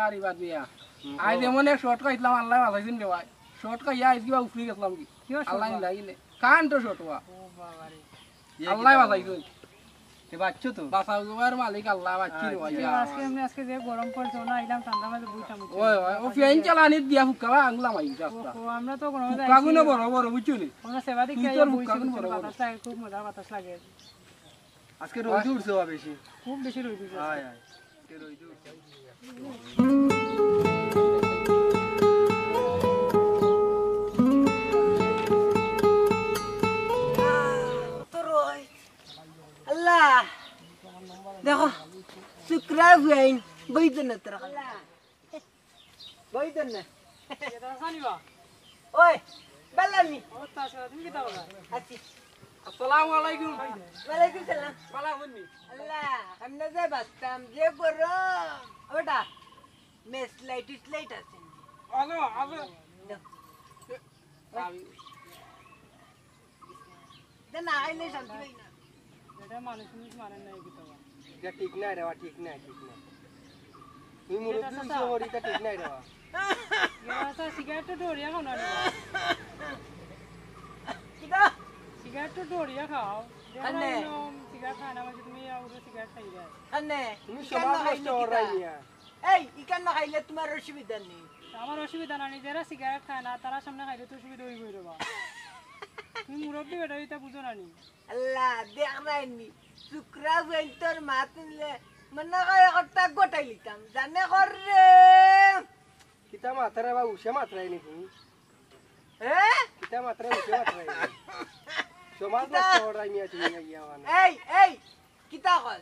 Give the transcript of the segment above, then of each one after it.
আরে বাদ মিয়া আজ এমন এক শর্ট খাইলাম আল্লাহ ভালো হইছেন রে ভাই শর্ট খাইয়া আজ কিবা উফরি গেলাম কি আল্লাহ লাগিলে কান তো শর্ট ওয়া ও বাবা রে আল্লাহ ভালো হইছেন তে বাচ্চো তো বাসাও গোবার মালিক আল্লাহ বাচ্চি রে ভাই আজকে যে গরম পড়ছে না আইলাম ঠান্ডা মাঝে বুইতাম ওই ওই ও ফ্যান চালানি দিয়া ফুকাবা আংলা মাই রাস্তা ও আমরা তো গরমে যাই কাগুনো বড় বড় বুঝছনি আমরা সেবা দিকে বুইছি বাতাস লাগে খুব মজা বাতাস লাগে আজকে রোদ উঠছে বেশি খুব বেশি রোদ উঠছে আয় আয় আজকে রোদ উঠছে Allah देखो शुक्रा हुआइन बैठन तरह बैठन ये तो सानीवा ओए बल्लानी ओ तासे तुम किता होगा अच्छी अस्सलाम वालेकुम वालेकुम सलाम बाला हुन्नी अल्लाह हमने जे बस्ताम जे करो ओटा मैं स्लाइट आसे आलो आलो देना आइले शांति भाई ना এটা মানুষ মানে নাই কিতা এটা ঠিক নাই রে ঠিক নাই তুই মুরব্বি হইছো ওরিটা ঠিক নাই রে ইয়াসা সিগারেট ডোরিয়া খাও না কিটা সিগারেট ডোরিয়া খাও আনে সিগারেট খানা মানে তুমি আউরে সিগারেট খাইরা আনে তুমি সমাজ নষ্ট করাই নিয়া এই ইকান না খাইলে তোমার অসুবিধা নেই আমার অসুবিধা নাই যারা সিগারেট খায় না তারা সামনে খাইলে তো অসুবিধা হইবই রে বা তুমি মুরব্বি বেটা এটা বুঝো না নি अल्लाह देख रही शुक्रा वेंटर मातले मना काय करता गोटाई लिताम जाने कर रे কিতা মাত্রা বা উশে মাত্রাই নি তুমি কিতা মাত্রা উশে মাত্রাই সমাজ নষ্ট করাই নিয়া তুমি ইয়া মানে এই কিতা কর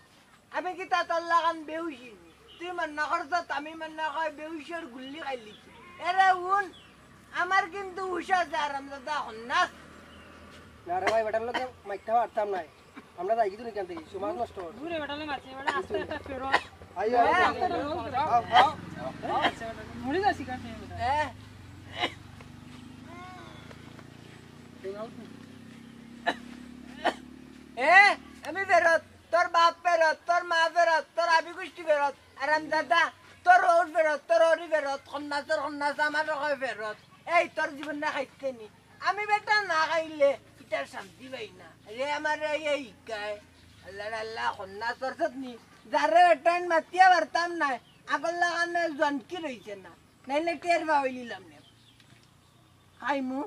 আমি কিতা তল্লা কান বেউশি তুই মনা করছ আমি মনা কয় বেউশর গুল্লি খাইলি এরে উন আমার কিন্তু উশা জারাম দাদা হন্নাস না রে ভাই বেটার লোকে মাইকটা পারতাম নাই আমরা যাই কিন্তু নিকান থেকে সমাজ নষ্ট কর দূরে বেটালে মারছে বেটা আস্তে আস্তে ফেরো আইও মরে যা সিগারেট নিয়ে বেটা আমি বেরত তোর বাপ বেরত তোর মা বেরত তোর আবি গোষ্ঠী বেরত আরাম দাদা তোর ওর বেরত তোর ওরি বেরত খন্নাস আমার রকম বেরত এই তোর জীবন না খাইতে নি আমি বেটা না খাইলে ইটার শান্তি পাই না রে আমার এই গায় আল্লাহ আল্লাহ খন্নাস করছত নি যারে বেটান মাতিয়া পারতাম না আগল লাগানে জনকি রইছে না নাইলে টের পাইলিলাম না খাইমু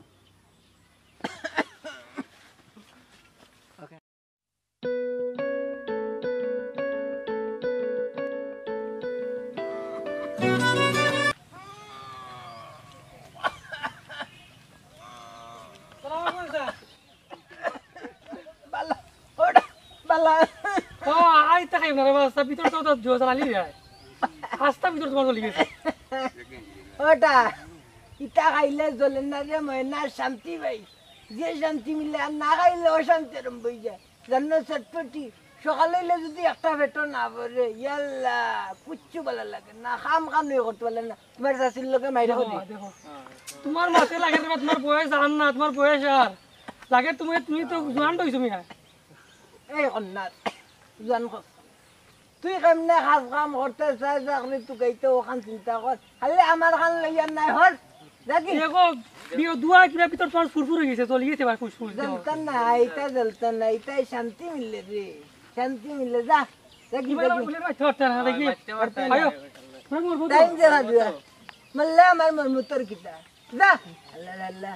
ভিতর তো জোর চালালি যায় হাসতা ভিতর তোমার চলে গেছে ওটা ইটা খাইলে জ্বলে না রে ময়না শান্তি ভাই যে শান্তি মিলে আর না খাইলে অশান্তি এরম বই যায় জানো চটপটি সকালে যদি একটা পেটো না পরে ইয়াল্লা কুচ্ছু বলা লাগে না খাম করতে পারলে না তোমার শাশুর লোকে মাইরে দেখো তোমার মাথায় লাগে তোমার বয়স জান না তোমার বয়স আর লাগে তুমি তো জোয়ান হইছো মিয়া এই কন্যার জোয়ান তুই কেমনে কাজ কাম করতে চাই চাকরি তুই গাইতে ওখান চিন্তা কর খালি আমার খান লইয়া নাই হর দেখি দেখো দুয়া কিনা ভিতর তোমার ফুরফুর হয়ে গেছে চলে গেছে ভাই ফুসফুস জ্বলতা না এটাই শান্তি মিললে রে শান্তি মিললে যা দেখি টাইম দেখা দিয়া মাল্লা আমার মরমুতর কিতা যা আল্লাহ আল্লাহ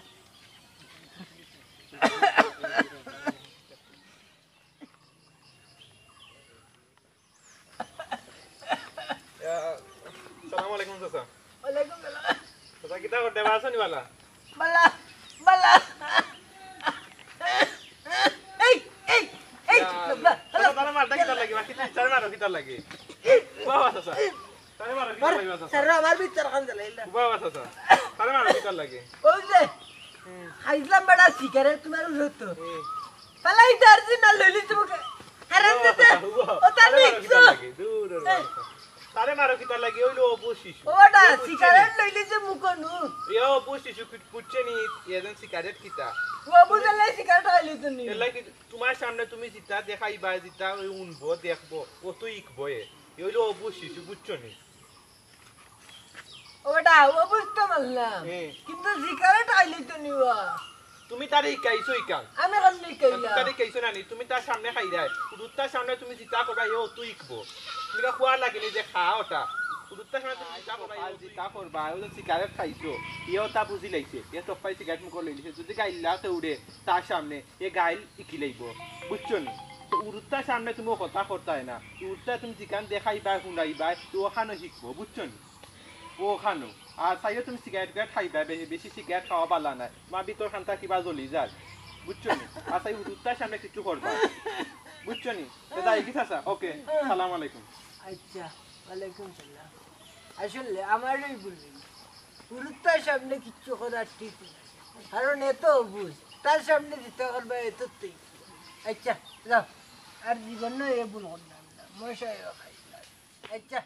Assalamu alaikum Sasa. Walaikum salam. Sasa kita kau dewasa ni wala. Bala. Hey. Tara mar kita lagi, kita cari mar kita lagi. Bawa Sasa. Cari mar kita lagi Sasa. Sarra mar bitar kan jalila. Bawa Sasa. Cari mar kita lagi. Oye. Haizlam bada cigarette तुम्हारे रोतो. Pala idhar se na loli तुमको. Haram देते. Otar mixo. Dur. Tare maro kita lagi oilo opusishu. Oda cigarette loli se muko nu. Yo opusishu kucce ni yedan cigarette kita. Wo budale cigarette loli tu ni. Like তোমার সামনে তুমি যেটা দেখাইবা যেটা উনবো দেখবো ও তো ইকবো এ ওইলো opusishu বুঝছো নি তাও বুঝতে পারলাম এ। কিন্তু সিগারেট আইলি তো নিবা তুমি তারে শিকাইছো ইকান আমি কান্নি কইলা তারে শিকাইছো নানি তুমি তার সামনে খাই দেয় উদুত্তার সামনে তুমি জিতা করবা এও তুই ইকবো তুমি খোয়া লাগেনি যে খা ওটা উদুত্তার সামনে তুমি জিতা করবা এও জিতা করবা এও সিগারেট খাইছো এও তা বুঝি লাইছে এ টপাই সিগারেট মুখ লইছে যদি গাইলা তো উড়ে তার সামনে এ গাইল ইকি লাইব বুঝছো নি তো উদুত্তার সামনে তুমি কথা করতে হয় না উদুত্তা তুমি জিকান দেখাইবা শুনাইবা তো ওখানে শিখবো বুঝছো নি ওখানো আর চাইও তুমি সিগারেট খাইবা বেশি সিগারেট খাওয়া পালা নাই মা ভিতর খান্তা কিবা জ্বলি যায় বুঝছো নি আর চাই উত্তার সামনে কিছু করবা বুঝছো নি দাদা কি থাসা ওকে সালাম আলাইকুম আচ্ছা ওয়ালাইকুম সালাম আসলে আমারই বলবি পুরুত্তার সামনে কিচ্ছু করার ঠিক না কারণ এত বুঝ তার সামনে দিতে করবে এত তুই আচ্ছা যাও আর জীবন এ ভুল করলাম না মশাই খাইলাম আচ্ছা